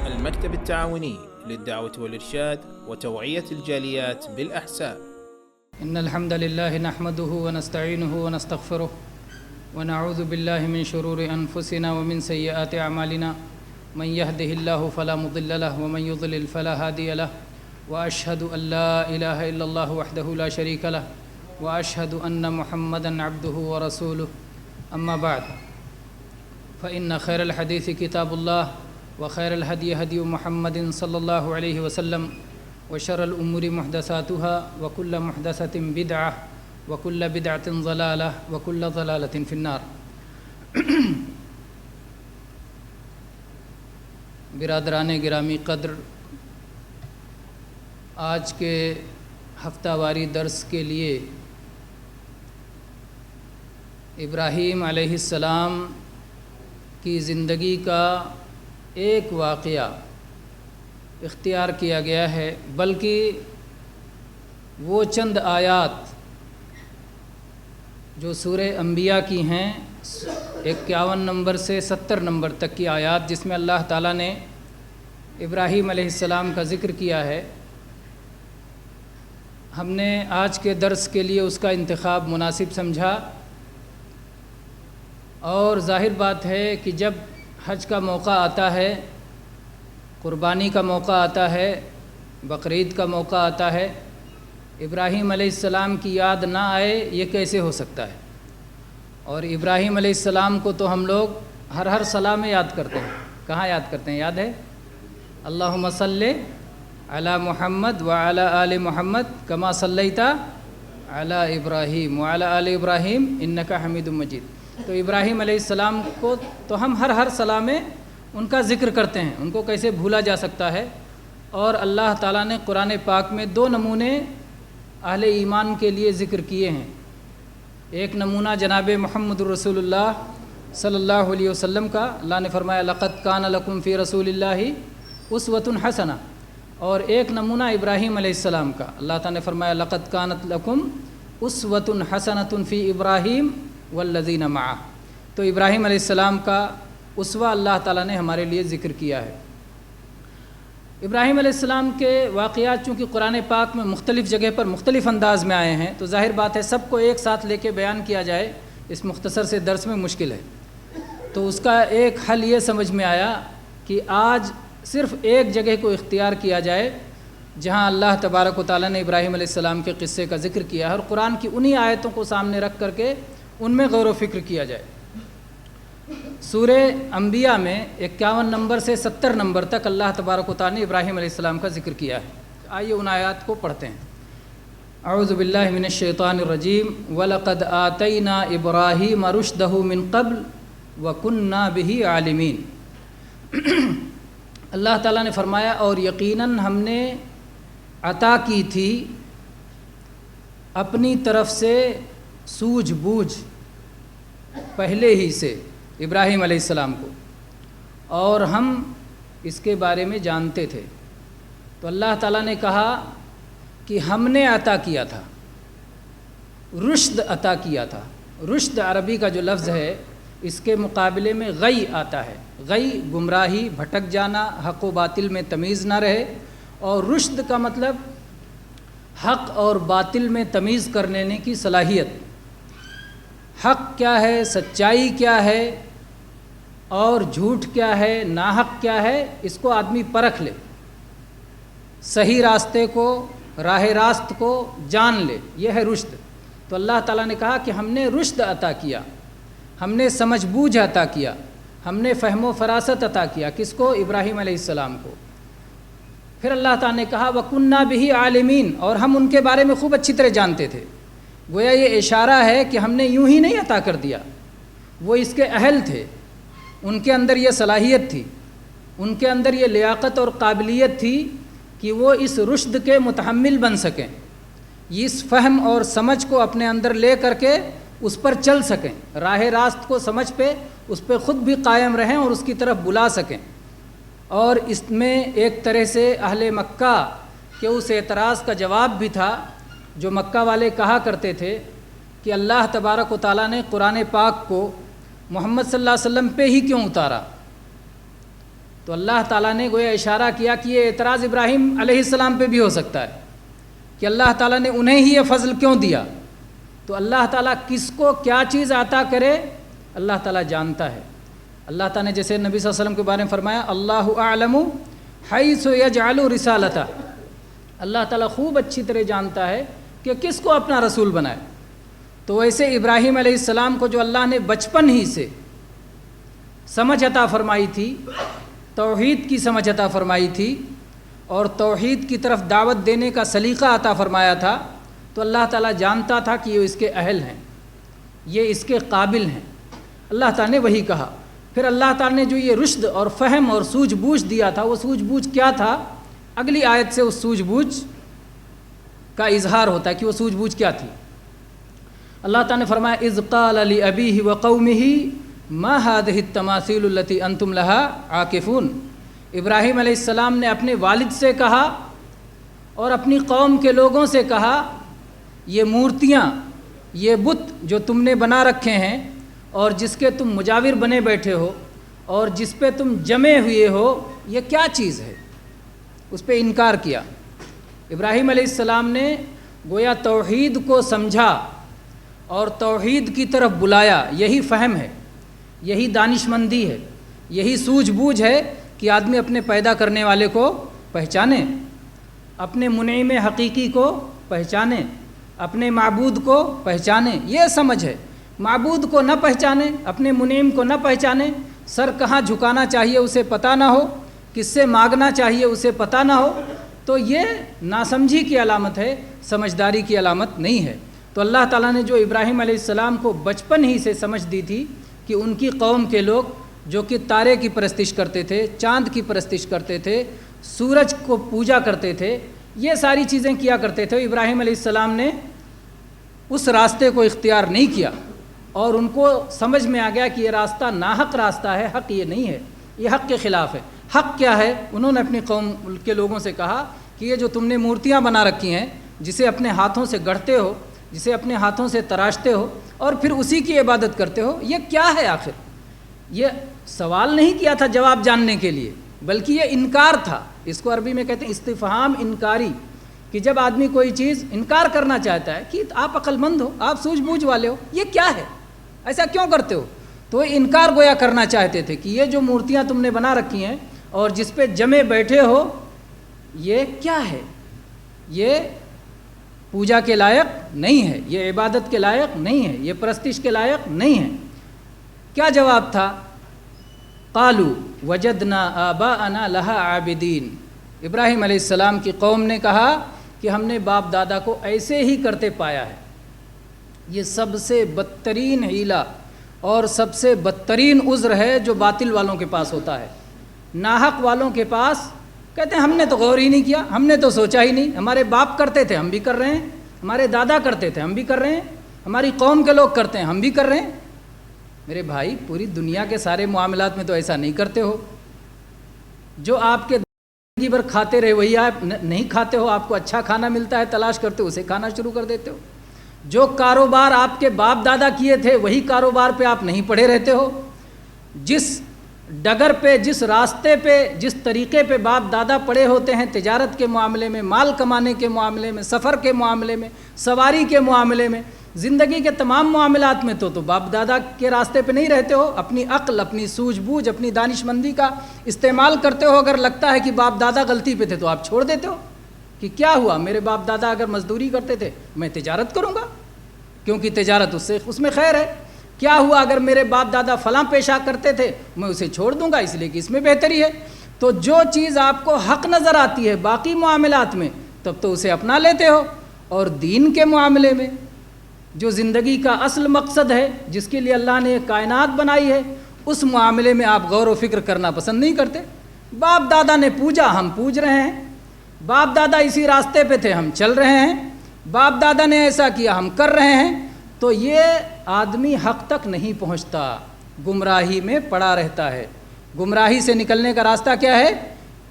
المكتب التعاوني للدعوة والإرشاد وتوعية الجاليات بالأحساء. إن الحمد لله نحمده ونستعينه ونستغفره ونعوذ بالله من شرور أنفسنا ومن سيئات أعمالنا من يهده الله فلا مضل له ومن يضلل فلا هادي له وأشهد أن لا إله إلا الله وحده لا شريك له وأشهد أن محمدًا عبده ورسوله. أما بعد فإن خير الحديث كتاب الله وخير الهدي هدي محمد صلى الله عليه وسلم وشر الأمور محدثاتها وكل محدثة بدعة وكل بدعة ضلالة وكل ضلالة في النار. برادران گرامی قدر، آج کے ہفتہ واری درس کے لیے ابراہیم علیہ السلام کی زندگی کا ایک واقعہ اختیار کیا گیا ہے، بلکہ وہ چند آیات جو سورہ انبیاء کی ہیں 51 نمبر سے 70 نمبر تک کی آیات، جس میں اللہ تعالیٰ نے ابراہیم علیہ السلام کا ذکر کیا ہے، ہم نے آج کے درس کے لیے اس کا انتخاب مناسب سمجھا. اور ظاہر بات ہے کہ جب حج کا موقع آتا ہے، قربانی کا موقع آتا ہے، بقرعید کا موقع آتا ہے، ابراہیم علیہ السلام کی یاد نہ آئے یہ کیسے ہو سکتا ہے؟ اور ابراہیم علیہ السلام کو تو ہم لوگ ہر صلاح میں یاد کرتے ہیں. کہاں یاد کرتے ہیں؟ یاد ہے اللہم صلی علی محمد وعلی آل محمد کما صلیت علی ابراہیم وعلی آل ابراہیم انک حمید مجید. تو ابراہیم علیہ السلام کو تو ہم ہر صلاح میں ان کا ذکر کرتے ہیں، ان کو کیسے بھولا جا سکتا ہے؟ اور اللہ تعالیٰ نے قرآن پاک میں 2 نمونے اہل ایمان کے لیے ذکر کیے ہیں. ایک نمونہ جناب محمد رسول اللہ صلی اللہ علیہ وسلم کا، اللہ نے فرمایا لقد کان لکم فی رسول اللہ اسوۃ حسنہ. اور ایک نمونہ ابراہیم علیہ السلام کا، اللہ تعالیٰ نے فرمایا لقد کانت لکم اسوۃ حسنۃ فی ابراہیم والذین معہ. تو ابراہیم علیہ السلام کا اسوہ اللہ تعالیٰ نے ہمارے لیے ذکر کیا ہے. ابراہیم علیہ السلام کے واقعات چونکہ قرآن پاک میں مختلف جگہ پر مختلف انداز میں آئے ہیں، تو ظاہر بات ہے سب کو ایک ساتھ لے کے بیان کیا جائے اس مختصر سے درس میں مشکل ہے. تو اس کا ایک حل یہ سمجھ میں آیا کہ آج صرف ایک جگہ کو اختیار کیا جائے جہاں اللہ تبارک و تعالیٰ نے ابراہیم علیہ السلام کے قصے کا ذکر کیا ہے، اور قرآن کی انہی آیتوں کو سامنے رکھ کر کے ان میں غور و فکر کیا جائے. سورہ انبیاء میں 51 نمبر سے 70 نمبر تک اللہ تبارک و تعالیٰ نے ابراہیم علیہ السلام کا ذکر کیا ہے. آئیے ان آیات کو پڑھتے ہیں. اعوذ باللہ من الشیطان الرجیم وَلَقَدْ آتَيْنَا إِبْرَاهِيمَ رُشْدَهُ مِن قَبْلُ وَكُنَّا بِهِ عَالِمِينَ. اللہ تعالیٰ نے فرمایا اور یقیناً ہم نے عطا کی تھی اپنی طرف سے سوجھ بوجھ پہلے ہی سے ابراہیم علیہ السلام کو، اور ہم اس کے بارے میں جانتے تھے. تو اللہ تعالیٰ نے کہا کہ ہم نے عطا کیا تھا، رشد عطا کیا تھا. رشد عربی کا جو لفظ ہے اس کے مقابلے میں غی آتا ہے. غی گمراہی، بھٹک جانا، حق و باطل میں تمیز نہ رہے، اور رشد کا مطلب حق اور باطل میں تمیز کرنے کی صلاحیت. حق کیا ہے، سچائی کیا ہے، اور جھوٹ کیا ہے، ناحق کیا ہے، اس کو آدمی پرکھ لے، صحیح راستے کو، راہ راست کو جان لے، یہ ہے رشد. تو اللہ تعالیٰ نے کہا کہ ہم نے رشد عطا کیا، ہم نے سمجھ بوجھ عطا کیا، ہم نے فہم و فراست عطا کیا. کس کو؟ ابراہیم علیہ السلام کو. پھر اللہ تعالیٰ نے کہا وَكُنَّا بِهِ عَالِمِينَ، اور ہم ان کے بارے میں خوب اچھی طرح جانتے تھے. گویا یہ اشارہ ہے کہ ہم نے یوں ہی نہیں عطا کر دیا، وہ اس کے اہل تھے، ان کے اندر یہ صلاحیت تھی، ان کے اندر یہ لیاقت اور قابلیت تھی کہ وہ اس رشد کے متحمل بن سکیں، اس فہم اور سمجھ کو اپنے اندر لے کر کے اس پر چل سکیں، راہ راست کو سمجھ پہ اس پہ خود بھی قائم رہیں اور اس کی طرف بلا سکیں. اور اس میں ایک طرح سے اہل مکہ کے اس اعتراض کا جواب بھی تھا جو مکہ والے کہا کرتے تھے کہ اللہ تبارک و تعالیٰ نے قرآن پاک کو محمد صلی اللہ علیہ وسلم پہ ہی کیوں اتارا؟ تو اللہ تعالیٰ نے گویا اشارہ کیا کہ یہ اعتراض ابراہیم علیہ السلام پہ بھی ہو سکتا ہے کہ اللہ تعالیٰ نے انہیں ہی یہ فضل کیوں دیا. تو اللہ تعالیٰ کس کو کیا چیز عطا کرے اللہ تعالیٰ جانتا ہے. اللہ تعالیٰ نے جیسے نبی صلی اللہ علیہ وسلم کے بارے میں فرمایا اللہ اعلم حیث یجعل رسالتہ، اللہ تعالیٰ خوب اچھی طرح جانتا ہے کہ کس کو اپنا رسول بنائے. تو ویسے ابراہیم علیہ السلام کو جو اللہ نے بچپن ہی سے سمجھ عطا فرمائی تھی، توحید کی سمجھ عطا فرمائی تھی اور توحید کی طرف دعوت دینے کا سلیقہ عطا فرمایا تھا، تو اللہ تعالیٰ جانتا تھا کہ یہ اس کے اہل ہیں، یہ اس کے قابل ہیں. اللہ تعالیٰ نے وہی کہا. پھر اللہ تعالیٰ نے جو یہ رشد اور فہم اور سوجھ بوجھ دیا تھا، وہ سوجھ بوجھ کیا تھا؟ اگلی آیت سے اس سوجھ بوجھ کا اظہار ہوتا ہے کہ وہ سوجھ بوجھ کیا تھی. اللہ تعالیٰ نے فرمایا اذ قال لأبیہ وقومہ ما هذه التماثیل التي انتم لها عاکفون. ابراہیم علیہ السلام نے اپنے والد سے کہا اور اپنی قوم کے لوگوں سے کہا یہ مورتیاں، یہ بت جو تم نے بنا رکھے ہیں اور جس کے تم مجاور بنے بیٹھے ہو اور جس پہ تم جمے ہوئے ہو، یہ کیا چیز ہے؟ اس پہ انکار کیا. ابراہیم علیہ السلام نے گویا توحید کو سمجھا اور توحید کی طرف بلایا. یہی فہم ہے، یہی دانش مندی ہے، یہی سوجھ بوجھ ہے کہ آدمی اپنے پیدا کرنے والے کو پہچانے، اپنے منعم حقیقی کو پہچانے، اپنے معبود کو پہچانے. یہ سمجھ ہے. معبود کو نہ پہچانے، اپنے منعم کو نہ پہچانے، سر کہاں جھکانا چاہیے اسے پتہ نہ ہو، کس سے مانگنا چاہیے اسے پتہ نہ ہو، تو یہ ناسمجھی کی علامت ہے، سمجھداری کی علامت نہیں ہے. تو اللہ تعالیٰ نے جو ابراہیم علیہ السلام کو بچپن ہی سے سمجھ دی تھی کہ ان کی قوم کے لوگ جو کہ تارے کی پرستش کرتے تھے، چاند کی پرستش کرتے تھے، سورج کو پوجا کرتے تھے، یہ ساری چیزیں کیا کرتے تھے، ابراہیم علیہ السلام نے اس راستے کو اختیار نہیں کیا اور ان کو سمجھ میں آ گیا کہ یہ راستہ ناحق راستہ ہے، حق یہ نہیں ہے، یہ حق کے خلاف ہے. حق کیا ہے؟ انہوں نے اپنی قوم کے لوگوں سے کہا کہ یہ جو تم نے مورتیاں بنا رکھی ہیں، جسے اپنے ہاتھوں سے گڑھتے ہو، جسے اپنے ہاتھوں سے تراشتے ہو اور پھر اسی کی عبادت کرتے ہو، یہ کیا ہے آخر؟ یہ سوال نہیں کیا تھا جواب جاننے کے لیے، بلکہ یہ انکار تھا. اس کو عربی میں کہتے ہیں استفہام انکاری، کہ جب آدمی کوئی چیز انکار کرنا چاہتا ہے کہ آپ عقل مند ہو، آپ سوجھ بوجھ والے ہو، یہ کیا ہے، ایسا کیوں کرتے ہو؟ تو انکار گویا کرنا چاہتے تھے کہ یہ جو مورتیاں تم نے بنا رکھی ہیں اور جس پہ جمے بیٹھے ہو، یہ کیا ہے؟ یہ پوجا کے لائق نہیں ہے، یہ عبادت کے لائق نہیں ہے، یہ پرستش کے لائق نہیں ہے. کیا جواب تھا؟ قالوا وجدنا آباءنا لها عابدین. ابراہیم علیہ السلام کی قوم نے کہا کہ ہم نے باپ دادا کو ایسے ہی کرتے پایا ہے. یہ سب سے بدترین حیلہ اور سب سے بدترین عذر ہے جو باطل والوں کے پاس ہوتا ہے. ناحق والوں کے پاس کہتے ہیں ہم نے تو غور ہی نہیں کیا، ہم نے تو سوچا ہی نہیں، ہمارے باپ کرتے تھے ہم بھی کر رہے ہیں، ہمارے دادا کرتے تھے ہم بھی کر رہے ہیں، ہماری قوم کے لوگ کرتے ہیں ہم بھی کر رہے ہیں. میرے بھائی، پوری دنیا کے سارے معاملات میں تو ایسا نہیں کرتے ہو. جو آپ کے زندگی بھر کھاتے رہے وہی آپ نہیں کھاتے ہو، آپ کو اچھا کھانا ملتا ہے تلاش کرتے ہو، اسے کھانا شروع کر دیتے ہو. جو کاروبار آپ کے باپ دادا کیے تھے وہی کاروبار پہ آپ نہیں پڑے رہتے ہو. جس ڈگر پہ، جس راستے پہ، جس طریقے پہ باپ دادا پڑے ہوتے ہیں، تجارت کے معاملے میں، مال کمانے کے معاملے میں، سفر کے معاملے میں، سواری کے معاملے میں، زندگی کے تمام معاملات میں تو باپ دادا کے راستے پہ نہیں رہتے ہو. اپنی عقل، اپنی سوجھ بوجھ، اپنی دانش مندی کا استعمال کرتے ہو. اگر لگتا ہے کہ باپ دادا غلطی پہ تھے تو آپ چھوڑ دیتے ہو کہ کیا ہوا، میرے باپ دادا اگر مزدوری کرتے تھے میں تجارت کروں گا کیونکہ تجارت اس میں خیر ہے. کیا ہوا اگر میرے باپ دادا فلاں پیشہ کرتے تھے میں اسے چھوڑ دوں گا اس لیے کہ اس میں بہتری ہے. تو جو چیز آپ کو حق نظر آتی ہے باقی معاملات میں تب تو اسے اپنا لیتے ہو، اور دین کے معاملے میں جو زندگی کا اصل مقصد ہے، جس کے لیے اللہ نے کائنات بنائی ہے، اس معاملے میں آپ غور و فکر کرنا پسند نہیں کرتے. باپ دادا نے پوجا، ہم پوج رہے ہیں. باپ دادا اسی راستے پہ تھے، ہم چل رہے ہیں. باپ دادا نے ایسا کیا، ہم کر رہے ہیں. تو یہ آدمی حق تک نہیں پہنچتا، گمراہی میں پڑا رہتا ہے. گمراہی سے نکلنے کا راستہ کیا ہے؟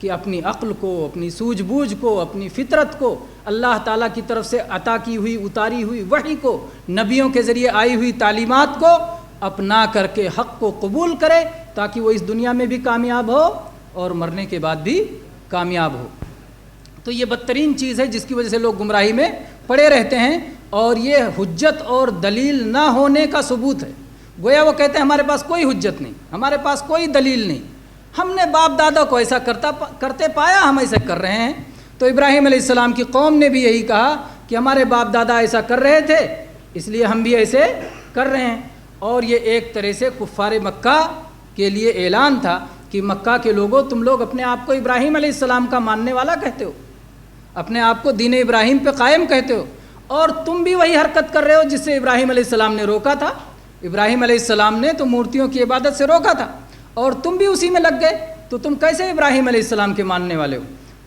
کہ اپنی عقل کو، اپنی سوجھ بوجھ کو، اپنی فطرت کو، اللہ تعالیٰ کی طرف سے عطا کی ہوئی، اتاری ہوئی وحی کو، نبیوں کے ذریعے آئی ہوئی تعلیمات کو اپنا کر کے حق کو قبول کرے تاکہ وہ اس دنیا میں بھی کامیاب ہو اور مرنے کے بعد بھی کامیاب ہو۔ تو یہ بدترین چیز ہے جس کی وجہ سے لوگ گمراہی میں پڑے رہتے ہیں، اور یہ حجت اور دلیل نہ ہونے کا ثبوت ہے۔ گویا وہ کہتے ہیں ہمارے پاس کوئی حجت نہیں، ہمارے پاس کوئی دلیل نہیں، ہم نے باپ دادا کو ایسا کرتے پایا، ہم ایسا کر رہے ہیں۔ تو ابراہیم علیہ السلام کی قوم نے بھی یہی کہا کہ ہمارے باپ دادا ایسا کر رہے تھے، اس لیے ہم بھی ایسے کر رہے ہیں۔ اور یہ ایک طرح سے کفار مکہ کے لیے اعلان تھا کہ مکہ کے لوگوں، تم لوگ اپنے آپ کو ابراہیم علیہ السلام کا ماننے والا کہتے ہو، اپنے آپ کو دین ابراہیم پہ قائم کہتے ہو، اور تم بھی وہی حرکت کر رہے ہو جس سے ابراہیم علیہ السلام نے روکا تھا۔ ابراہیم علیہ السلام نے تو مورتیوں کی عبادت سے روکا تھا، اور تم بھی اسی میں لگ گئے، تو تم کیسے ابراہیم علیہ السلام کے ماننے والے ہو؟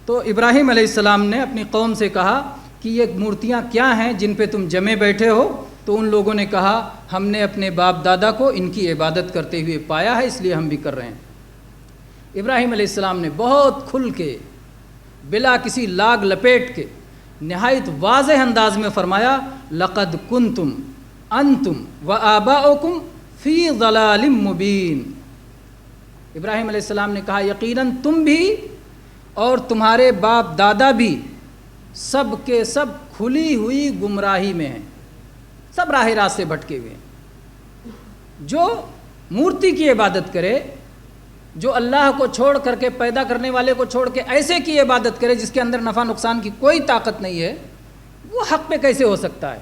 تو ابراہیم علیہ السلام نے اپنی قوم سے کہا کہ یہ مورتیاں کیا ہیں جن پہ تم جمے بیٹھے ہو؟ تو ان لوگوں نے کہا ہم نے اپنے باپ دادا کو ان کی عبادت کرتے ہوئے پایا ہے، اس لیے ہم بھی کر رہے ہیں۔ ابراہیم علیہ السلام نے بہت کھل کے، بلا کسی لاگ لپیٹ کے، نہایت واضح انداز میں فرمایا لقد کنتم انتم وآباؤکم فی ضلال مبین۔ ابراہیم علیہ السلام نے کہا یقیناً تم بھی اور تمہارے باپ دادا بھی سب کے سب کھلی ہوئی گمراہی میں ہیں، سب راہ راست سے بھٹکے ہوئے ہیں۔ جو مورتی کی عبادت کرے، جو اللہ کو چھوڑ کر کے، پیدا کرنے والے کو چھوڑ کے ایسے کی عبادت کرے جس کے اندر نفع نقصان کی کوئی طاقت نہیں ہے، وہ حق پہ کیسے ہو سکتا ہے؟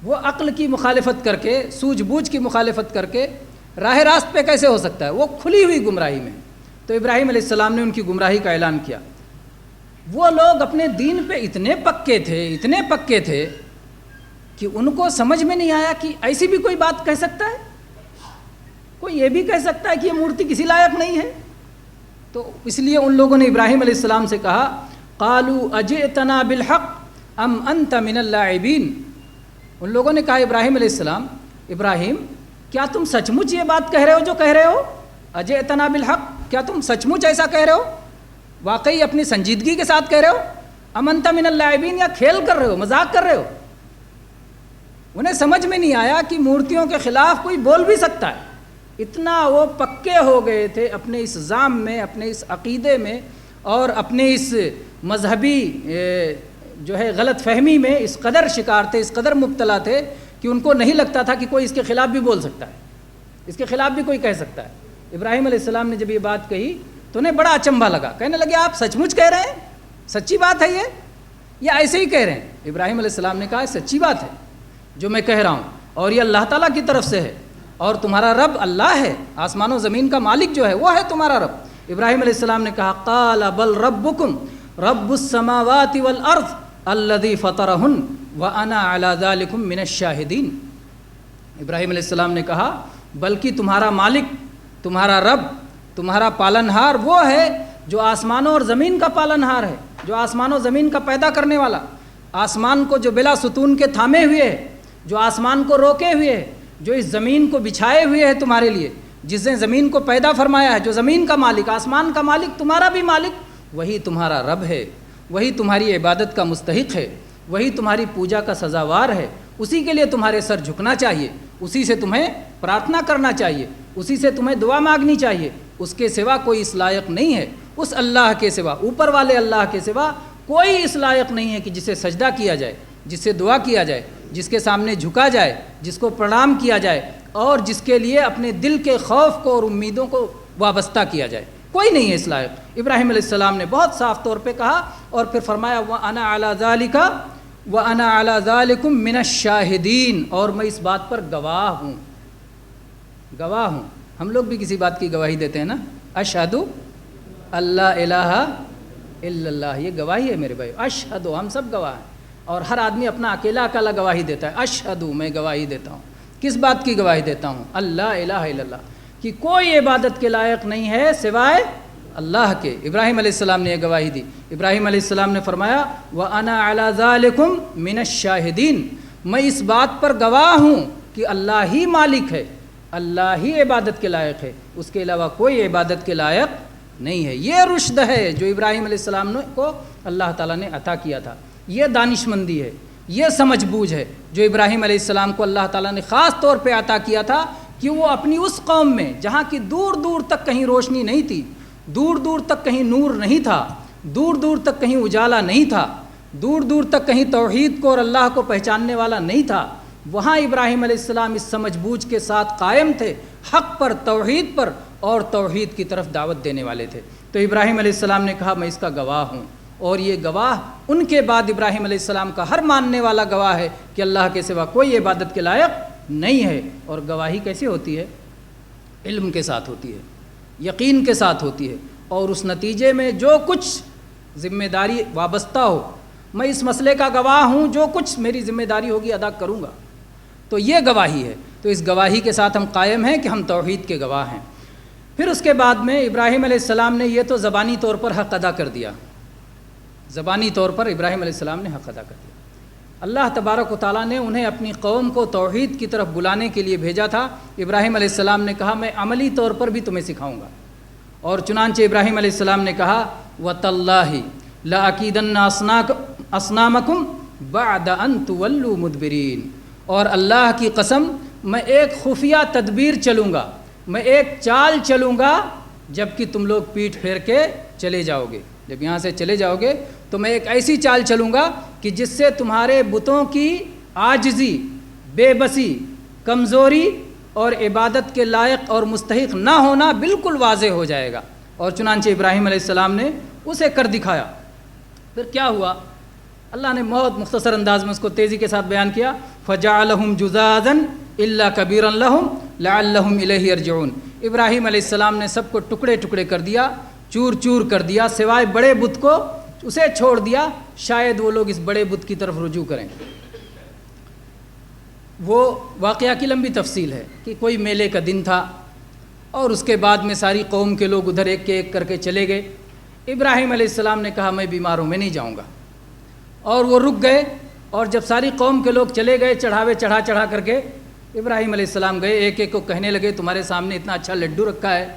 وہ عقل کی مخالفت کر کے، سوجھ بوجھ کی مخالفت کر کے راہ راست پہ کیسے ہو سکتا ہے؟ وہ کھلی ہوئی گمراہی میں۔ تو ابراہیم علیہ السلام نے ان کی گمراہی کا اعلان کیا۔ وہ لوگ اپنے دین پہ اتنے پکے تھے کہ ان کو سمجھ میں نہیں آیا کہ ایسی بھی کوئی بات کہہ سکتا ہے، کوئی یہ بھی کہہ سکتا ہے کہ یہ مورتی کسی لائق نہیں ہے۔ تو اس لیے ان لوگوں نے ابراہیم علیہ السلام سے کہا قالوا اجئتنا بالحق ام انت من اللاعبین۔ ان لوگوں نے کہا ابراہیم علیہ السلام، ابراہیم کیا تم سچ مچ یہ بات کہہ رہے ہو جو کہہ رہے ہو؟ اجئتنا بالحق، کیا تم سچ مچ ایسا کہہ رہے ہو؟ واقعی اپنی سنجیدگی کے ساتھ کہہ رہے ہو؟ ام انت من اللاعبین، یا کھیل کر رہے ہو، مذاق کر رہے ہو؟ انہیں سمجھ میں نہیں آیا کہ مورتیوں کے خلاف کوئی بول بھی سکتا ہے۔ اتنا وہ پکے ہو گئے تھے اپنے اس ذام میں، اپنے اس عقیدے میں، اور اپنے اس مذہبی جو ہے غلط فہمی میں اس قدر شکار تھے، اس قدر مبتلا تھے کہ ان کو نہیں لگتا تھا کہ کوئی اس کے خلاف بھی بول سکتا ہے، اس کے خلاف بھی کوئی کہہ سکتا ہے۔ ابراہیم علیہ السلام نے جب یہ بات کہی تو انہیں بڑا اچنبھا لگا، کہنے لگے آپ سچ مچ کہہ رہے ہیں؟ سچی بات ہے یہ یا ایسے ہی کہہ رہے ہیں؟ ابراہیم علیہ السلام نے کہا سچی بات ہے جو میں کہہ رہا ہوں، اور یہ اللہ تعالیٰ کی طرف سے ہے، اور تمہارا رب اللہ ہے، آسمان و زمین کا مالک جو ہے وہ ہے تمہارا رب۔ ابراہیم علیہ السلام نے کہا قال بل ربکم رب السماوات والارض الذی فطرہن وانا علی ذالکم من الشاہدین۔ ابراہیم علیہ السلام نے کہا بلکہ تمہارا مالک، تمہارا رب، تمہارا پالنہار وہ ہے جو آسمانوں اور زمین کا پالنہار ہے، جو آسمان و زمین کا پیدا کرنے والا، آسمان کو جو بلا ستون کے تھامے ہوئے ہے، جو آسمان کو روکے ہوئے ہے، جو اس زمین کو بچھائے ہوئے ہے تمہارے لیے، جس نے زمین کو پیدا فرمایا ہے، جو زمین کا مالک، آسمان کا مالک، تمہارا بھی مالک، وہی تمہارا رب ہے، وہی تمہاری عبادت کا مستحق ہے، وہی تمہاری پوجا کا سزاوار ہے، اسی کے لیے تمہارے سر جھکنا چاہیے، اسی سے تمہیں پرارتھنا کرنا چاہیے، اسی سے تمہیں دعا مانگنی چاہیے، اس کے سوا کوئی اس لائق نہیں ہے، اس اللہ کے سوا، اوپر والے اللہ کے سوا کوئی اس لائق نہیں ہے کہ جسے سجدہ کیا جائے، جس سے دعا کیا جائے، جس کے سامنے جھکا جائے، جس کو پرنام کیا جائے، اور جس کے لیے اپنے دل کے خوف کو اور امیدوں کو وابستہ کیا جائے، کوئی نہیں ہے اس لائق۔ ابراہیم علیہ السلام نے بہت صاف طور پہ کہا، اور پھر فرمایا وَأَنَا عَلَى ذَلِكَ وَأَنَا عَلَى ذَلِكُمْ مِنَ الشَّاهِدِينَ، اور میں اس بات پر گواہ ہوں، گواہ ہوں۔ ہم لوگ بھی کسی بات کی گواہی دیتے ہیں نا، اشہد اللہ الہ الا اللہ، یہ گواہی ہے میرے بھائی، اشہد، ہم سب گواہ ہیں، اور ہر آدمی اپنا اکیلا اکیلا گواہی دیتا ہے۔ اشہد، میں گواہی دیتا ہوں، کس بات کی گواہی دیتا ہوں؟ اللہ الہ الا اللہ، کہ کوئی عبادت کے لائق نہیں ہے سوائے اللہ کے۔ ابراہیم علیہ السلام نے یہ گواہی دی۔ ابراہیم علیہ السلام نے فرمایا وَأَنَا عَلَى ذَلِكُمْ مِنَ الشَّاهِدِينَ، میں اس بات پر گواہ ہوں کہ اللہ ہی مالک ہے، اللہ ہی عبادت کے لائق ہے، اس کے علاوہ کوئی عبادت کے لائق نہیں ہے۔ یہ رشد ہے جو ابراہیم علیہ السلام کو اللہ تعالیٰ نے عطا کیا تھا، یہ دانش مندی ہے، یہ سمجھ بوجھ ہے جو ابراہیم علیہ السلام کو اللہ تعالیٰ نے خاص طور پہ عطا کیا تھا، کہ وہ اپنی اس قوم میں جہاں کی دور دور تک کہیں روشنی نہیں تھی، دور دور تک کہیں نور نہیں تھا، دور دور تک کہیں اجالا نہیں تھا، دور دور تک کہیں توحید کو اور اللہ کو پہچاننے والا نہیں تھا، وہاں ابراہیم علیہ السلام اس سمجھ بوجھ کے ساتھ قائم تھے، حق پر، توحید پر، اور توحید کی طرف دعوت دینے والے تھے۔ تو ابراہیم علیہ السلام نے کہا میں اس کا گواہ ہوں، اور یہ گواہ ان کے بعد ابراہیم علیہ السلام کا ہر ماننے والا گواہ ہے کہ اللہ کے سوا کوئی عبادت کے لائق نہیں ہے۔ اور گواہی کیسے ہوتی ہے؟ علم کے ساتھ ہوتی ہے، یقین کے ساتھ ہوتی ہے، اور اس نتیجے میں جو کچھ ذمہ داری وابستہ ہو، میں اس مسئلے کا گواہ ہوں، جو کچھ میری ذمہ داری ہوگی ادا کروں گا، تو یہ گواہی ہے۔ تو اس گواہی کے ساتھ ہم قائم ہیں کہ ہم توحید کے گواہ ہیں۔ پھر اس کے بعد میں ابراہیم علیہ السلام نے یہ تو زبانی طور پر حق ادا کر دیا، زبانی طور پر ابراہیم علیہ السلام نے حق ادا کر دیا۔ اللہ تبارک و تعالیٰ نے انہیں اپنی قوم کو توحید کی طرف بلانے کے لیے بھیجا تھا۔ ابراہیم علیہ السلام نے کہا میں عملی طور پر بھی تمہیں سکھاؤں گا، اور چنانچہ ابراہیم علیہ السلام نے کہا وَتَاللَّهِ لَأَكِيدَنَّ أَصْنَامَكُمْ بَعْدَ أَن تُوَلُّوا مُدْبِرِينَ، اور اللہ کی قسم میں ایک خفیہ تدبیر چلوں گا، میں ایک چال چلوں گا جب کہ تم لوگ پیٹھ پھیر کے چلے جاؤ گے۔ جب یہاں سے چلے جاؤ گے تو میں ایک ایسی چال چلوں گا کہ جس سے تمہارے بتوں کی عاجزی، بے بسی، کمزوری اور عبادت کے لائق اور مستحق نہ ہونا بالکل واضح ہو جائے گا۔ اور چنانچہ ابراہیم علیہ السلام نے اسے کر دکھایا۔ پھر کیا ہوا؟ اللہ نے بہت مختصر انداز میں اس کو تیزی کے ساتھ بیان کیا۔ فَجَعَلَهُمْ جُذَاذًا إِلَّا كَبِيرًا لَهُمْ لَعَلَّهُمْ إِلَيْهِ يَرْجِعُونَ۔ ابراہیم علیہ السلام نے سب کو ٹکڑے ٹکڑے کر دیا، چور چور کر دیا، سوائے بڑے بت کو اسے چھوڑ دیا، شاید وہ لوگ اس بڑے بت کی طرف رجوع کریں۔ وہ واقعہ کی لمبی تفصیل ہے کہ کوئی میلے کا دن تھا، اور اس کے بعد میں ساری قوم کے لوگ ادھر ایک ایک کر کے چلے گئے۔ ابراہیم علیہ السلام نے کہا میں بیمار ہوں، میں نہیں جاؤں گا، اور وہ رک گئے۔ اور جب ساری قوم کے لوگ چلے گئے چڑھاوے چڑھا کر کے، ابراہیم علیہ السلام گئے، ایک ایک کو کہنے لگے تمہارے سامنے اتنا اچھا لڈو رکھا ہے،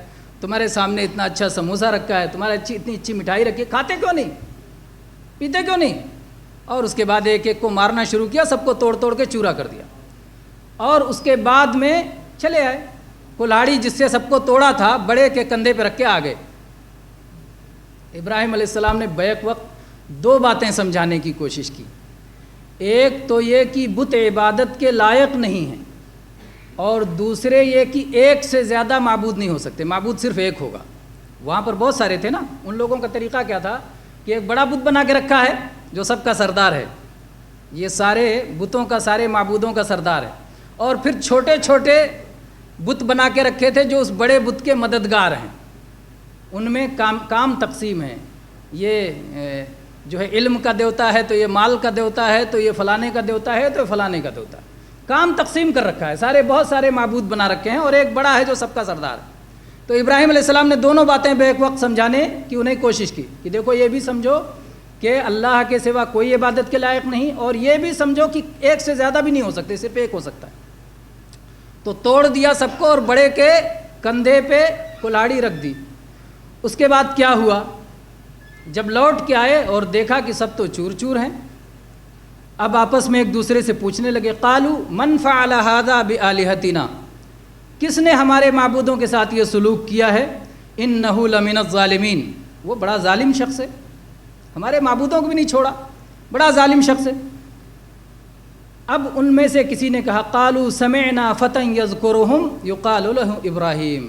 تمہارے سامنے اتنا اچھا سموسہ رکھا ہے، تمہارے اتنی اچھی مٹھائی رکھی ہے، کھاتے کیوں نہیں، پیتے کیوں نہیں؟ اور اس کے بعد ایک ایک کو مارنا شروع کیا، سب کو توڑ توڑ کے چورا کر دیا۔ اور اس کے بعد میں چلے آئے، کلاڑی جس سے سب کو توڑا تھا بڑے کے کندھے پہ رکھ کے آ گئے۔ ابراہیم علیہ السلام نے بیک وقت دو باتیں سمجھانے کی کوشش کی۔ ایک تو یہ کہ بت عبادت کے لائق نہیں ہیں، اور دوسرے یہ کہ ایک سے زیادہ معبود نہیں ہو سکتے، معبود صرف ایک ہوگا۔ وہاں پر بہت سارے تھے نا، ان لوگوں کا طریقہ کیا تھا کہ ایک بڑا بت بنا کے رکھا ہے جو سب کا سردار ہے، یہ سارے بتوں کا، سارے معبودوں کا سردار ہے، اور پھر چھوٹے چھوٹے بت بنا کے رکھے تھے جو اس بڑے بت کے مددگار ہیں۔ ان میں کام تقسیم ہے، یہ جو ہے علم کا دیوتا ہے تو یہ مال کا دیوتا ہے، تو یہ فلانے کا دیوتا ہے تو یہ فلانے کا دیوتا ہے، کام تقسیم کر رکھا ہے، سارے بہت سارے معبود بنا رکھے ہیں، اور ایک بڑا ہے جو سب کا سردار ہے۔ تو ابراہیم علیہ السلام نے دونوں باتیں بیک وقت سمجھانے کی انہیں کوشش کی کہ دیکھو یہ بھی سمجھو کہ اللہ کے سوا کوئی عبادت کے لائق نہیں، اور یہ بھی سمجھو کہ ایک سے زیادہ بھی نہیں ہو سکتے، صرف ایک ہو سکتا ہے۔ تو توڑ دیا سب کو، اور بڑے کے کندھے پہ کلاڑی رکھ دی۔ اس کے بعد کیا ہوا؟ جب لوٹ کے آئے اور دیکھا کہ سب تو چور چور ہیں، اب آپس میں ایک دوسرے سے پوچھنے لگے قالوا من فعل هذا بآلهتنا، کس نے ہمارے معبودوں کے ساتھ یہ سلوک کیا ہے؟ انه لمن الظالمین، وہ بڑا ظالم شخص ہے، ہمارے معبودوں کو بھی نہیں چھوڑا، بڑا ظالم شخص ہے۔ اب ان میں سے کسی نے کہا قالوا سمعنا فتى يذكرهم يقال له ابراہیم،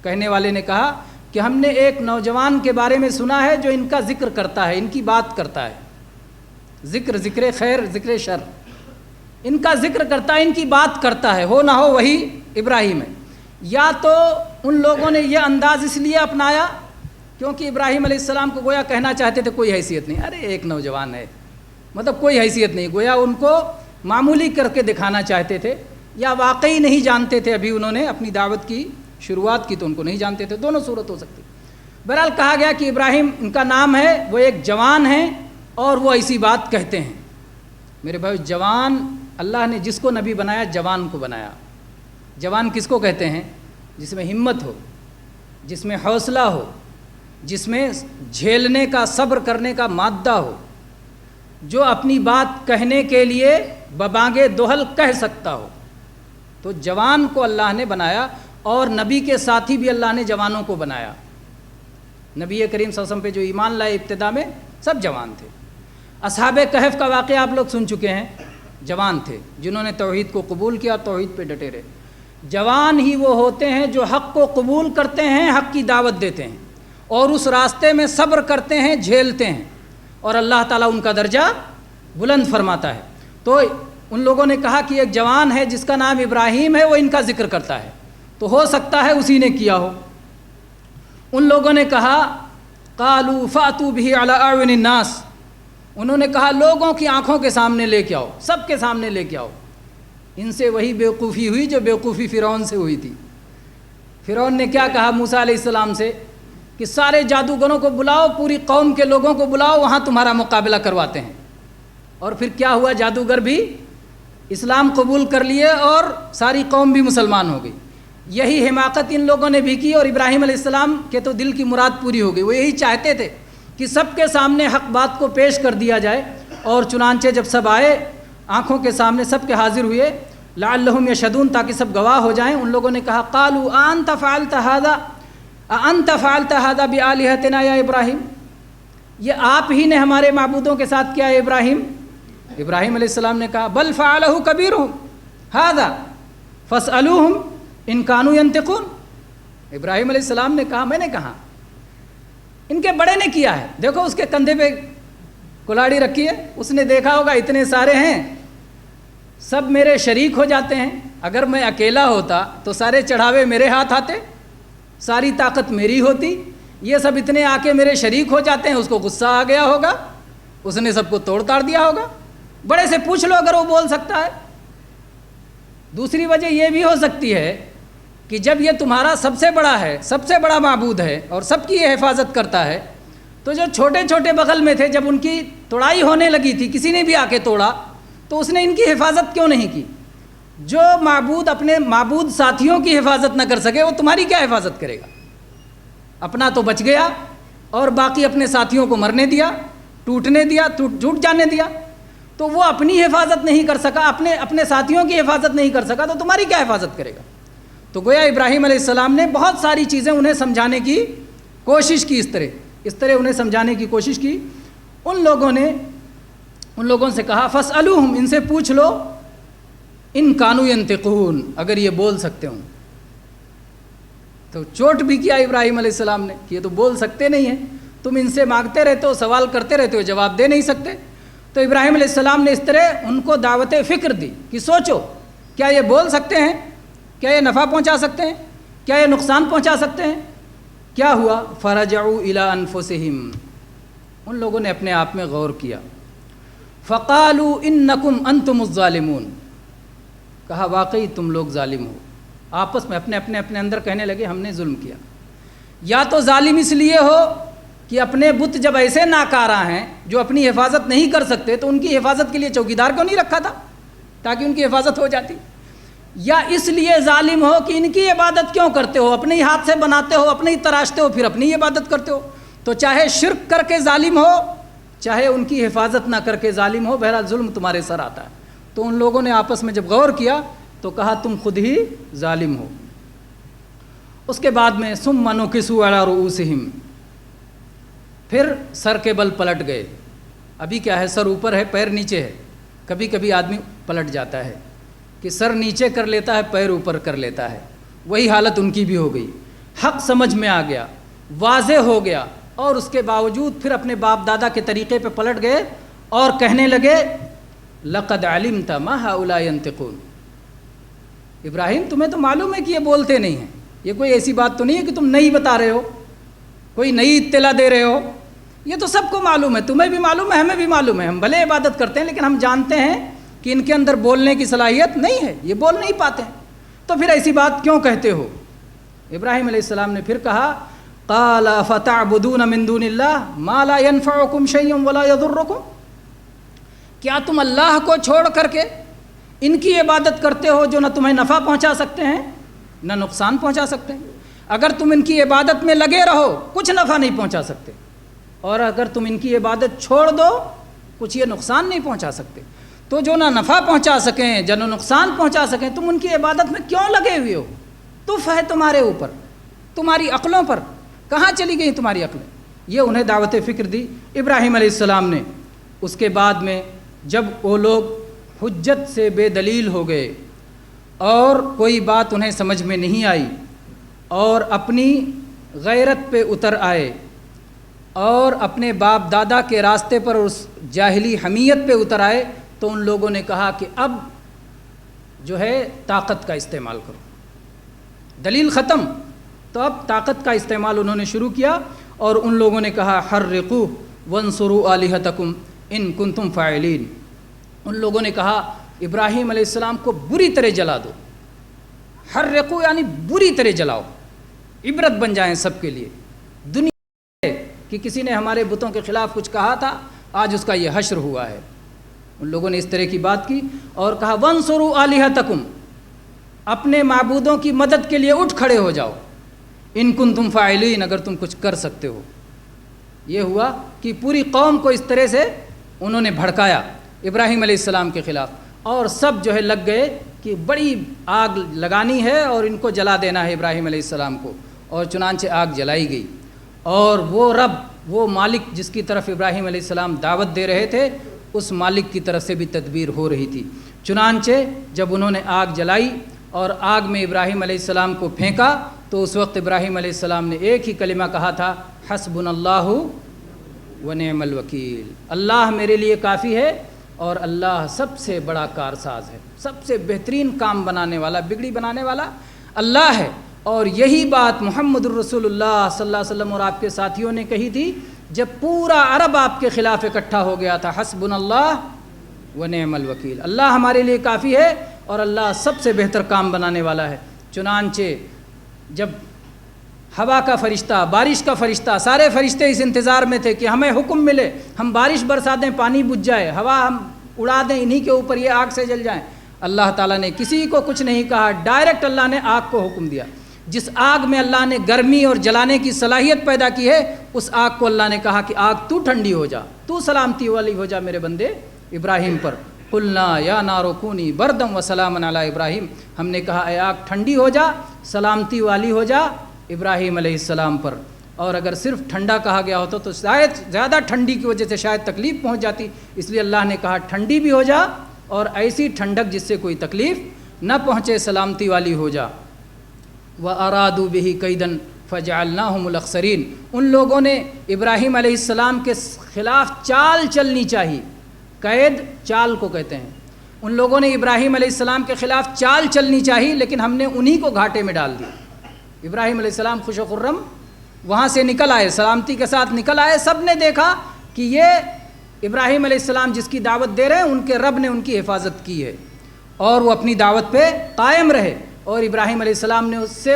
کہنے والے نے کہا کہ ہم نے ایک نوجوان کے بارے میں سنا ہے جو ان کا ذکر کرتا ہے، ان کی بات کرتا ہے، ذکر خیر ذکر شر، ان کا ذکر کرتا ہے، ان کی بات کرتا ہے، ہو نہ ہو وہی ابراہیم ہے۔ یا تو ان لوگوں نے یہ انداز اس لیے اپنایا کیونکہ ابراہیم علیہ السلام کو گویا کہنا چاہتے تھے کوئی حیثیت نہیں، ارے ایک نوجوان ہے، مطلب کوئی حیثیت نہیں، گویا ان کو معمولی کر کے دکھانا چاہتے تھے، یا واقعی نہیں جانتے تھے، ابھی انہوں نے اپنی دعوت کی شروعات کی تو ان کو نہیں جانتے تھے، دونوں صورت ہو سکتی۔ بہرحال کہا گیا کہ ابراہیم ان کا نام ہے، وہ ایک جوان ہیں اور وہ ایسی بات کہتے ہیں۔ میرے بھائی جوان، اللہ نے جس کو نبی بنایا جوان کو بنایا۔ جوان کس کو کہتے ہیں؟ جس میں ہمت ہو، جس میں حوصلہ ہو، جس میں جھیلنے کا، صبر کرنے کا مادہ ہو، جو اپنی بات کہنے کے لیے ببانگے دوہل کہہ سکتا ہو۔ تو جوان کو اللہ نے بنایا، اور نبی کے ساتھی بھی اللہ نے جوانوں کو بنایا۔ نبی کریم صلی اللہ علیہ وسلم پہ جو ایمان لائے ابتدا میں سب جوان تھے۔ اصحاب کہف کا واقعہ آپ لوگ سن چکے ہیں، جوان تھے جنہوں نے توحید کو قبول کیا، توحید پہ ڈٹے رہے۔ جوان ہی وہ ہوتے ہیں جو حق کو قبول کرتے ہیں، حق کی دعوت دیتے ہیں اور اس راستے میں صبر کرتے ہیں، جھیلتے ہیں، اور اللہ تعالیٰ ان کا درجہ بلند فرماتا ہے۔ تو ان لوگوں نے کہا کہ ایک جوان ہے جس کا نام ابراہیم ہے، وہ ان کا ذکر کرتا ہے، تو ہو سکتا ہے اسی نے کیا ہو۔ ان لوگوں نے کہا قالوا فاتوا به علی اعین الناس، انہوں نے کہا لوگوں کی آنکھوں کے سامنے لے کے آؤ، سب کے سامنے لے کے آؤ۔ ان سے وہی بیوقوفی ہوئی جو بیوقوفی فرعون سے ہوئی تھی۔ فرعون نے کیا کہا موسیٰ علیہ السلام سے کہ سارے جادوگروں کو بلاؤ، پوری قوم کے لوگوں کو بلاؤ، وہاں تمہارا مقابلہ کرواتے ہیں۔ اور پھر کیا ہوا، جادوگر بھی اسلام قبول کر لیے اور ساری قوم بھی مسلمان ہو گئی۔ یہی حماقت ان لوگوں نے بھی کی، اور ابراہیم علیہ السلام کے تو دل کی مراد پوری ہو گئی۔ وہ یہی چاہتے تھے کہ سب کے سامنے حق بات کو پیش کر دیا جائے، اور چنانچہ جب سب آئے آنکھوں کے سامنے سب کے حاضر ہوئے، لعلہم یشہدون، تاکہ سب گواہ ہو جائیں۔ ان لوگوں نے کہا قالوا انت فعلت هذا انت فعلت هذا بآلہتنا یا ابراہیم، یہ آپ ہی نے ہمارے معبودوں کے ساتھ کیا ہے ابراہیم؟ ابراہیم علیہ السلام نے کہا بل فعلہ کبیرہم ھذا فاسألوہم ان کانوا ینطقون۔ ابراہیم علیہ السلام نے کہا میں نے کہا، ان کے بڑے نے کیا ہے، دیکھو اس کے کندھے پہ کلاڑی رکھی ہے، اس نے دیکھا ہوگا اتنے سارے ہیں، سب میرے شریک ہو جاتے ہیں، اگر میں اکیلا ہوتا تو سارے چڑھاوے میرے ہاتھ آتے، ساری طاقت میری ہوتی، یہ سب اتنے آ کے میرے شریک ہو جاتے ہیں، اس کو غصہ آ گیا ہوگا، اس نے سب کو توڑ تاڑ دیا ہوگا۔ بڑے سے پوچھ لو اگر وہ بول سکتا ہے۔ دوسری وجہ یہ بھی ہو سکتی ہے کہ جب یہ تمہارا سب سے بڑا ہے، سب سے بڑا معبود ہے اور سب کی یہ حفاظت کرتا ہے، تو جو چھوٹے چھوٹے بغل میں تھے جب ان کی توڑائی ہونے لگی تھی، کسی نے بھی آ کے توڑا تو اس نے ان کی حفاظت کیوں نہیں کی؟ جو معبود اپنے معبود ساتھیوں کی حفاظت نہ کر سکے وہ تمہاری کیا حفاظت کرے گا؟ اپنا تو بچ گیا اور باقی اپنے ساتھیوں کو مرنے دیا، ٹوٹنے دیا، ٹوٹ جانے دیا۔ تو وہ اپنی حفاظت نہیں کر سکا، اپنے ساتھیوں کی حفاظت نہیں کر سکا، تو تمہاری کیا حفاظت کرے گا؟ تو گویا ابراہیم علیہ السلام نے بہت ساری چیزیں انہیں سمجھانے کی کوشش کی، اس طرح انہیں سمجھانے کی کوشش کی۔ ان لوگوں نے ان لوگوں سے کہا فاسألوہم، ان سے پوچھ لو، ان کانوا ینطقون، اگر یہ بول سکتے ہوں۔ تو چوٹ بھی کیا ابراہیم علیہ السلام نے کہ یہ تو بول سکتے نہیں ہیں، تم ان سے مانگتے رہتے ہو، سوال کرتے رہتے ہو، جواب دے نہیں سکتے۔ تو ابراہیم علیہ السلام نے اس طرح ان کو دعوت فکر دی کہ سوچو، کیا یہ بول سکتے ہیں؟ کیا یہ نفع پہنچا سکتے ہیں؟ کیا یہ نقصان پہنچا سکتے ہیں؟ کیا ہوا؟ فرجعوا الی انفسہم، ان لوگوں نے اپنے آپ میں غور کیا۔ فقالوا انکم انتم الظالمون، کہا واقعی تم لوگ ظالم ہو۔ آپس میں اپنے اندر کہنے لگے ہم نے ظلم کیا۔ یا تو ظالم اس لیے ہو کہ اپنے بت جب ایسے ناکارہ ہیں جو اپنی حفاظت نہیں کر سکتے تو ان کی حفاظت کے لیے چوکیدار کو نہیں رکھا تھا تاکہ ان کی حفاظت ہو جاتی، یا اس لیے ظالم ہو کہ ان کی عبادت کیوں کرتے ہو، اپنے ہی ہاتھ سے بناتے ہو، اپنے ہی تراشتے ہو، پھر اپنی عبادت کرتے ہو۔ تو چاہے شرک کر کے ظالم ہو، چاہے ان کی حفاظت نہ کر کے ظالم ہو، بہرحال ظلم تمہارے سر آتا ہے۔ تو ان لوگوں نے آپس میں جب غور کیا تو کہا تم خود ہی ظالم ہو۔ اس کے بعد میں ثم نکسوا علی رؤوسہم، پھر سر کے بل پلٹ گئے۔ ابھی کیا ہے، سر اوپر ہے، پیر نیچے ہے۔ کبھی کبھی آدمی پلٹ جاتا ہے کہ سر نیچے کر لیتا ہے، پیر اوپر کر لیتا ہے، وہی حالت ان کی بھی ہو گئی۔ حق سمجھ میں آ گیا، واضح ہو گیا، اور اس کے باوجود پھر اپنے باپ دادا کے طریقے پہ پلٹ گئے اور کہنے لگے لقد علمت ما هؤلاء ينطقون، ابراہیم تمہیں تو معلوم ہے کہ یہ بولتے نہیں ہیں، یہ کوئی ایسی بات تو نہیں ہے کہ تم نہیں بتا رہے ہو، کوئی نئی اطلاع دے رہے ہو، یہ تو سب کو معلوم ہے، تمہیں بھی معلوم ہے، ہمیں بھی معلوم ہے، ہم بھلے عبادت کرتے ہیں لیکن ہم جانتے ہیں کہ ان کے اندر بولنے کی صلاحیت نہیں ہے، یہ بول نہیں پاتے ہیں، تو پھر ایسی بات کیوں کہتے ہو؟ ابراہیم علیہ السلام نے پھر کہا قال فتعبدون من دون اللہ ما لا ينفعكم شيئا ولا يضركم، کیا تم اللہ کو چھوڑ کر کے ان کی عبادت کرتے ہو جو نہ تمہیں نفع پہنچا سکتے ہیں نہ نقصان پہنچا سکتے ہیں؟ اگر تم ان کی عبادت میں لگے رہو کچھ نفع نہیں پہنچا سکتے، اور اگر تم ان کی عبادت چھوڑ دو کچھ یہ نقصان نہیں پہنچا سکتے۔ تو جو نہ نفع پہنچا سکیں جو نہ نقصان پہنچا سکیں، تم ان کی عبادت میں کیوں لگے ہوئے ہو؟ تف ہے تمہارے اوپر، تمہاری عقلوں پر، کہاں چلی گئی تمہاری عقلیں؟ یہ انہیں دعوت فکر دی ابراہیم علیہ السلام نے۔ اس کے بعد میں جب وہ لوگ حجت سے بے دلیل ہو گئے اور کوئی بات انہیں سمجھ میں نہیں آئی اور اپنی غیرت پہ اتر آئے اور اپنے باپ دادا کے راستے پر اس جاہلی حمیت پہ اتر آئے، تو ان لوگوں نے کہا کہ اب جو ہے طاقت کا استعمال کرو، دلیل ختم، تو اب طاقت کا استعمال انہوں نے شروع کیا اور ان لوگوں نے کہا حرقوہ وانصروا آلہتکم ان کنتم فاعلین۔ ان لوگوں نے کہا ابراہیم علیہ السلام کو بری طرح جلا دو، حرقوہ یعنی بری طرح جلاؤ، عبرت بن جائیں سب کے لیے۔ دنیا کہ کسی نے ہمارے بتوں کے خلاف کچھ کہا تھا، آج اس کا یہ حشر ہوا ہے۔ ان لوگوں نے اس طرح کی بات کی اور کہا وانصروا آلہتکم، اپنے معبودوں کی مدد کے لیے اٹھ کھڑے ہو جاؤ، ان کنتم فاعلین، اگر تم کچھ کر سکتے ہو۔ یہ ہوا کہ پوری قوم کو اس طرح سے انہوں نے بھڑکایا ابراہیم علیہ السلام کے خلاف، اور سب جو ہے لگ گئے کہ بڑی آگ لگانی ہے اور ان کو جلا دینا ہے ابراہیم علیہ السلام کو، اور چنانچہ آگ جلائی گئی۔ اور وہ رب، وہ مالک جس کی طرف ابراہیم علیہ السلام دعوت دے رہے تھے، اس مالک کی طرف سے بھی تدبیر ہو رہی تھی۔ چنانچہ جب انہوں نے آگ جلائی اور آگ میں ابراہیم علیہ السلام کو پھینکا، تو اس وقت ابراہیم علیہ السلام نے ایک ہی کلمہ کہا تھا، حسبنا اللہ ونعم الوکیل، اللہ میرے لیے کافی ہے اور اللہ سب سے بڑا کارساز ہے، سب سے بہترین کام بنانے والا، بگڑی بنانے والا اللہ ہے۔ اور یہی بات محمد الرسول اللہ صلی اللہ علیہ وسلم اور آپ کے ساتھیوں نے کہی تھی جب پورا عرب آپ کے خلاف اکٹھا ہو گیا تھا، حسبنا اللہ ونعم الوکیل، اللہ ہمارے لیے کافی ہے اور اللہ سب سے بہتر کام بنانے والا ہے۔ چنانچہ جب ہوا کا فرشتہ، بارش کا فرشتہ، سارے فرشتے اس انتظار میں تھے کہ ہمیں حکم ملے، ہم بارش برسا دیں، پانی بجھ جائے، ہوا ہم اڑا دیں انہی کے اوپر، یہ آگ سے جل جائیں۔ اللہ تعالیٰ نے کسی کو کچھ نہیں کہا، ڈائریکٹ اللہ نے آگ کو حکم دیا۔ جس آگ میں اللہ نے گرمی اور جلانے کی صلاحیت پیدا کی ہے، اس آگ کو اللہ نے کہا کہ آگ تو ٹھنڈی ہو جا، تو سلامتی والی ہو جا میرے بندے ابراہیم پر۔ قلنا یا نار کونی بردم وسلاما علی ابراہیم، ہم نے کہا اے آگ ٹھنڈی ہو جا، سلامتی والی ہو جا ابراہیم علیہ السلام پر۔ اور اگر صرف ٹھنڈا کہا گیا ہوتا تو شاید زیادہ ٹھنڈی کی وجہ سے شاید تکلیف پہنچ جاتی، اس لیے اللہ نے کہا ٹھنڈی بھی ہو جا اور ایسی ٹھنڈک جس سے کوئی تکلیف نہ پہنچے، سلامتی والی ہو جا۔ وَأَرَادُوا بِهِ كَيْدًا فَجَعَلْنَاهُمُ الْأَخْسَرِينَ، ان لوگوں نے ابراہیم علیہ السلام کے خلاف چال چلنی چاہیے، قید چال کو کہتے ہیں۔ ان لوگوں نے ابراہیم علیہ السلام کے خلاف چال چلنی چاہیے، لیکن ہم نے انہی کو گھاٹے میں ڈال دیا۔ ابراہیم علیہ السلام خوش و خرم وہاں سے نکل آئے، سلامتی کے ساتھ نکل آئے، سب نے دیکھا کہ یہ ابراہیم علیہ السلام جس کی دعوت دے رہے ہیں، ان کے رب نے ان کی حفاظت کی ہے، اور وہ اپنی دعوت پہ قائم رہے۔ اور ابراہیم علیہ السلام نے اس سے،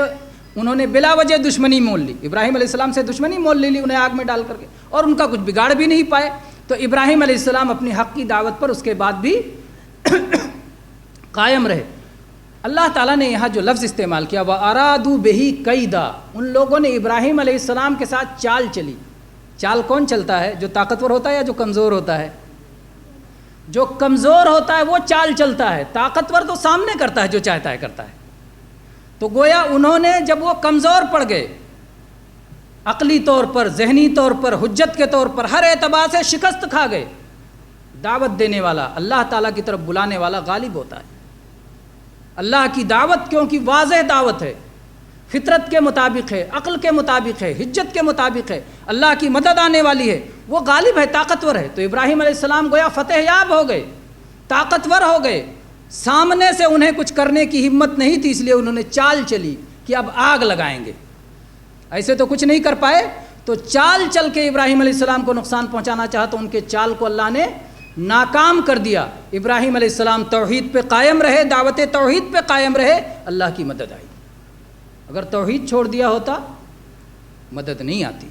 انہوں نے بلا وجہ دشمنی مول لی، ابراہیم علیہ السلام سے دشمنی مول لی انہیں آگ میں ڈال کر کے، اور ان کا کچھ بگاڑ بھی نہیں پائے۔ تو ابراہیم علیہ السلام اپنی حق کی دعوت پر اس کے بعد بھی قائم رہے۔ اللہ تعالیٰ نے یہاں جو لفظ استعمال کیا وَأَرَادُوا بِهِ كَيْدًا، ان لوگوں نے ابراہیم علیہ السلام کے ساتھ چال چلی۔ چال کون چلتا ہے؟ جو طاقتور ہوتا ہے یا جو کمزور ہوتا ہے؟ جو کمزور ہوتا ہے وہ چال چلتا ہے، طاقتور تو سامنے کرتا ہے، جو چاہتا ہے کرتا ہے۔ تو گویا انہوں نے جب وہ کمزور پڑ گئے، عقلی طور پر، ذہنی طور پر، حجت کے طور پر، ہر اعتبار سے شکست کھا گئے۔ دعوت دینے والا، اللہ تعالیٰ کی طرف بلانے والا غالب ہوتا ہے۔ اللہ کی دعوت کیونکہ واضح دعوت ہے، فطرت کے مطابق ہے، عقل کے مطابق ہے، حجت کے مطابق ہے، اللہ کی مدد آنے والی ہے، وہ غالب ہے، طاقتور ہے۔ تو ابراہیم علیہ السلام گویا فتح یاب ہو گئے، طاقتور ہو گئے، سامنے سے انہیں کچھ کرنے کی ہمت نہیں تھی، اس لیے انہوں نے چال چلی کہ اب آگ لگائیں گے۔ ایسے تو کچھ نہیں کر پائے، تو چال چل کے ابراہیم علیہ السلام کو نقصان پہنچانا چاہا تو ان کے چال کو اللہ نے ناکام کر دیا۔ ابراہیم علیہ السلام توحید پہ قائم رہے، دعوت توحید پہ قائم رہے، اللہ کی مدد آئی۔ اگر توحید چھوڑ دیا ہوتا مدد نہیں آتی۔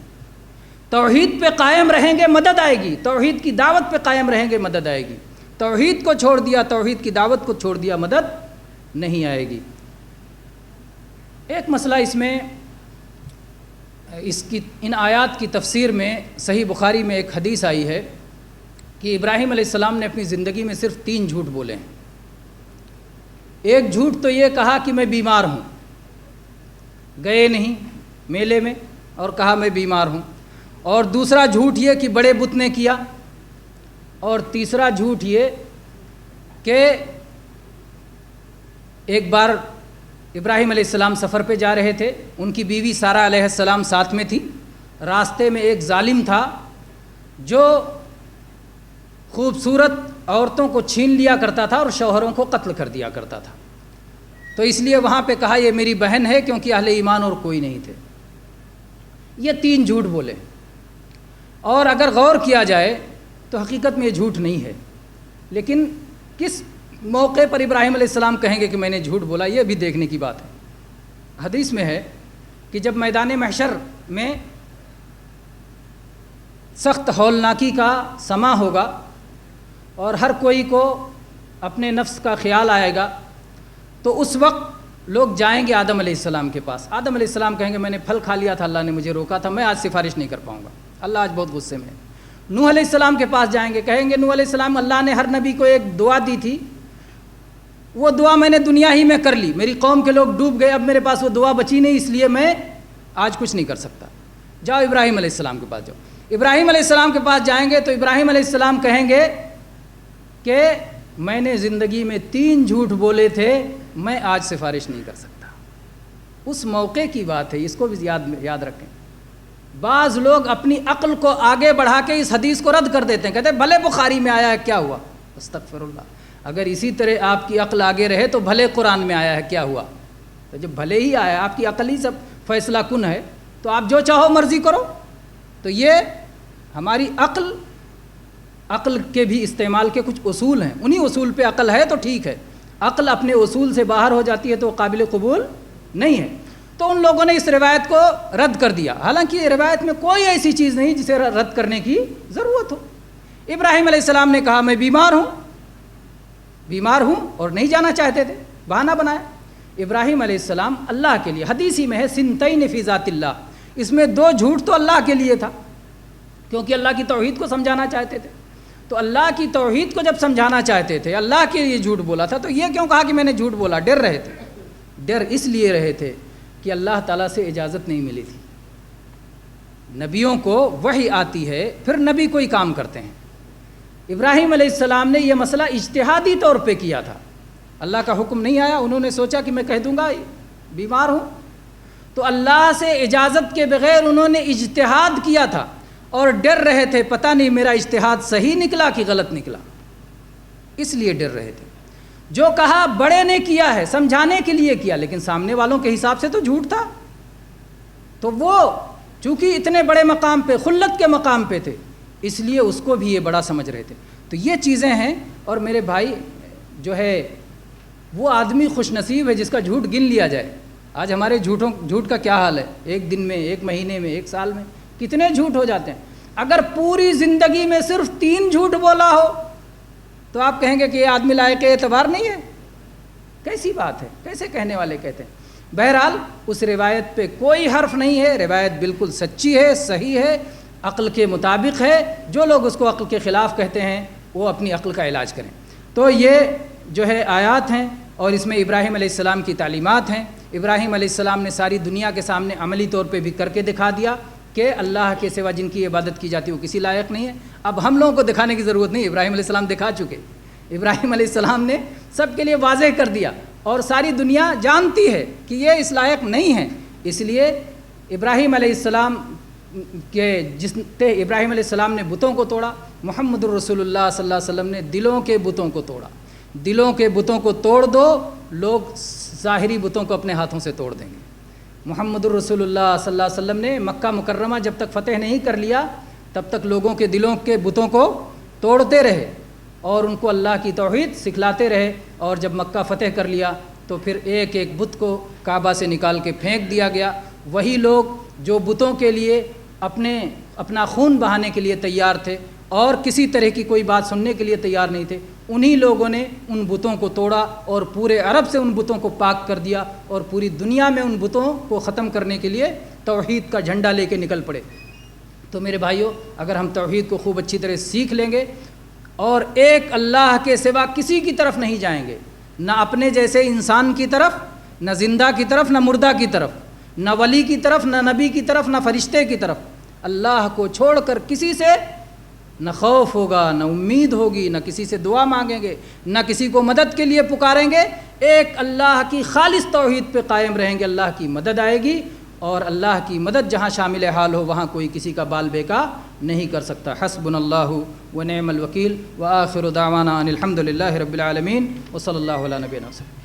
توحید پہ قائم رہیں گے مدد آئے گی، توحید کی دعوت پہ قائم رہیں گے مدد آئے گی۔ توحید کو چھوڑ دیا، توحید کی دعوت کو چھوڑ دیا، مدد نہیں آئے گی۔ ایک مسئلہ اس میں، ان آیات کی تفسیر میں صحیح بخاری میں ایک حدیث آئی ہے کہ ابراہیم علیہ السلام نے اپنی زندگی میں صرف 3 جھوٹ بولے ہیں۔ ایک جھوٹ تو یہ کہا کہ میں بیمار ہوں، گئے نہیں میلے میں اور کہا میں بیمار ہوں، اور دوسرا جھوٹ یہ کہ بڑے بت نے کیا، اور تیسرا جھوٹ یہ کہ ایک بار ابراہیم علیہ السلام سفر پہ جا رہے تھے، ان کی بیوی سارہ علیہ السلام ساتھ میں تھی، راستے میں ایک ظالم تھا جو خوبصورت عورتوں کو چھین لیا کرتا تھا اور شوہروں کو قتل کر دیا کرتا تھا، تو اس لیے وہاں پہ کہا یہ میری بہن ہے، کیونکہ اہل ایمان اور کوئی نہیں تھے۔ یہ 3 جھوٹ بولے، اور اگر غور کیا جائے تو حقیقت میں یہ جھوٹ نہیں ہے، لیکن کس موقع پر ابراہیم علیہ السلام کہیں گے کہ میں نے جھوٹ بولا، یہ بھی دیکھنے کی بات ہے۔ حدیث میں ہے کہ جب میدان محشر میں سخت ہولناکی کا سما ہوگا اور ہر کوئی کو اپنے نفس کا خیال آئے گا، تو اس وقت لوگ جائیں گے آدم علیہ السلام کے پاس۔ آدم علیہ السلام کہیں گے میں نے پھل کھا لیا تھا، اللہ نے مجھے روکا تھا، میں آج سفارش نہیں کر پاؤں گا، اللہ آج بہت غصے میں ہے۔ نوح علیہ السلام کے پاس جائیں گے، کہیں گے نوح علیہ السلام اللہ نے ہر نبی کو ایک دعا دی تھی، وہ دعا میں نے دنیا ہی میں کر لی، میری قوم کے لوگ ڈوب گئے، اب میرے پاس وہ دعا بچی نہیں، اس لیے میں آج کچھ نہیں کر سکتا۔ جاؤ ابراہیم علیہ السلام کے پاس جاؤ۔ ابراہیم علیہ السلام کے پاس جائیں گے تو ابراہیم علیہ السلام کہیں گے کہ میں نے زندگی میں 3 جھوٹ بولے تھے، میں آج سفارش نہیں کر سکتا۔ اس موقع کی بات ہے، اس کو بھی یاد رکھیں۔ بعض لوگ اپنی عقل کو آگے بڑھا کے اس حدیث کو رد کر دیتے ہیں، کہتے ہیں بھلے بخاری میں آیا ہے کیا ہوا، استغفر اللہ۔ اگر اسی طرح آپ کی عقل آگے رہے تو بھلے قرآن میں آیا ہے کیا ہوا، تو جب بھلے ہی آیا، آپ کی عقل ہی سب فیصلہ کن ہے، تو آپ جو چاہو مرضی کرو۔ تو یہ ہماری عقل کے بھی استعمال کے کچھ اصول ہیں، انہی اصول پہ عقل ہے تو ٹھیک ہے، عقل اپنے اصول سے باہر ہو جاتی ہے تو قابل قبول نہیں ہے۔ تو ان لوگوں نے اس روایت کو رد کر دیا، حالانکہ روایت میں کوئی ایسی چیز نہیں جسے رد کرنے کی ضرورت ہو۔ ابراہیم علیہ السلام نے کہا میں بیمار ہوں اور نہیں جانا چاہتے تھے، بہانہ بنایا۔ ابراہیم علیہ السلام اللہ کے لیے، حدیثی میں ہے سنتین فی ذات اللہ، اس میں 2 جھوٹ تو اللہ کے لیے تھا، کیونکہ اللہ کی توحید کو سمجھانا چاہتے تھے۔ تو اللہ کی توحید کو جب سمجھانا چاہتے تھے، اللہ کے لیے جھوٹ بولا تھا، تو یہ کیوں کہا کہ میں نے جھوٹ بولا؟ ڈر رہے تھے، ڈر اس لیے رہے تھے کہ اللہ تعالیٰ سے اجازت نہیں ملی تھی۔ نبیوں کو وحی آتی ہے، پھر نبی کوئی کام کرتے ہیں۔ ابراہیم علیہ السلام نے یہ مسئلہ اجتہادی طور پہ کیا تھا، اللہ کا حکم نہیں آیا، انہوں نے سوچا کہ میں کہہ دوں گا بیمار ہوں، تو اللہ سے اجازت کے بغیر انہوں نے اجتہاد کیا تھا، اور ڈر رہے تھے پتہ نہیں میرا اجتہاد صحیح نکلا کہ غلط نکلا، اس لیے ڈر رہے تھے۔ جو کہا بڑے نے کیا ہے، سمجھانے کے لیے کیا، لیکن سامنے والوں کے حساب سے تو جھوٹ تھا، تو وہ چونکہ اتنے بڑے مقام پہ، خلت کے مقام پہ تھے، اس لیے اس کو بھی یہ بڑا سمجھ رہے تھے۔ تو یہ چیزیں ہیں، اور میرے بھائی جو ہے وہ آدمی خوش نصیب ہے جس کا جھوٹ گن لیا جائے۔ آج ہمارے جھوٹ کا کیا حال ہے، ایک دن میں، ایک مہینے میں، ایک سال میں کتنے جھوٹ ہو جاتے ہیں۔ اگر پوری زندگی میں صرف 3 جھوٹ بولا ہو تو آپ کہیں گے کہ یہ آدمی لائق اعتبار نہیں ہے، کیسی بات ہے، کیسے کہنے والے کہتے ہیں۔ بہرحال اس روایت پہ کوئی حرف نہیں ہے، روایت بالکل سچی ہے، صحیح ہے، عقل کے مطابق ہے۔ جو لوگ اس کو عقل کے خلاف کہتے ہیں وہ اپنی عقل کا علاج کریں۔ تو یہ جو ہے آیات ہیں، اور اس میں ابراہیم علیہ السلام کی تعلیمات ہیں۔ ابراہیم علیہ السلام نے ساری دنیا کے سامنے عملی طور پہ بھی کر کے دکھا دیا کہ اللہ کے سوا جن کی عبادت کی جاتی ہے وہ کسی لائق نہیں ہے۔ اب ہم لوگوں کو دکھانے کی ضرورت نہیں، ابراہیم علیہ السلام دکھا چکے۔ ابراہیم علیہ السلام نے سب کے لیے واضح کر دیا، اور ساری دنیا جانتی ہے کہ یہ اس لائق نہیں ہے۔ اس لیے ابراہیم علیہ السلام کہ جس نے ابراہیم علیہ السلام نے بتوں کو توڑا، محمد الرسول اللہ صلی اللہ علیہ وسلم نے دلوں کے بتوں کو توڑا۔ دلوں کے بتوں کو توڑ دو، لوگ ظاہری بتوں کو اپنے ہاتھوں سے توڑ دیں گے۔ محمد الرسول اللہ صلی اللہ علیہ وسلم نے مکہ مکرمہ جب تک فتح نہیں کر لیا تب تک لوگوں کے دلوں کے بتوں کو توڑتے رہے اور ان کو اللہ کی توحید سکھلاتے رہے، اور جب مکہ فتح کر لیا تو پھر ایک ایک بت کو کعبہ سے نکال کے پھینک دیا گیا۔ وہی لوگ جو بتوں کے لیے اپنا خون بہانے کے لیے تیار تھے اور کسی طرح کی کوئی بات سننے کے لیے تیار نہیں تھے، انہی لوگوں نے ان بتوں کو توڑا اور پورے عرب سے ان بتوں کو پاک کر دیا، اور پوری دنیا میں ان بتوں کو ختم کرنے کے لیے توحید کا جھنڈا لے کے نکل پڑے۔ تو میرے بھائیوں، اگر ہم توحید کو خوب اچھی طرح سیکھ لیں گے اور ایک اللہ کے سوا کسی کی طرف نہیں جائیں گے، نہ اپنے جیسے انسان کی طرف، نہ زندہ کی طرف، نہ مردہ کی طرف، نہ ولی کی طرف، نہ نبی کی طرف، نہ فرشتے کی طرف. اللہ کو چھوڑ کر کسی سے نہ خوف ہوگا، نہ امید ہوگی، نہ کسی سے دعا مانگیں گے، نہ کسی کو مدد کے لیے پکاریں گے. ایک اللہ کی خالص توحید پہ قائم رہیں گے، اللہ کی مدد آئے گی. اور اللہ کی مدد جہاں شامل حال ہو وہاں کوئی کسی کا بال بیکا نہیں کر سکتا. حسبنا اللہ ونعم الوکیل. وآخر دعوانا ان الحمد للہ رب العالمین وصلی اللہ علی نبینا وسلم.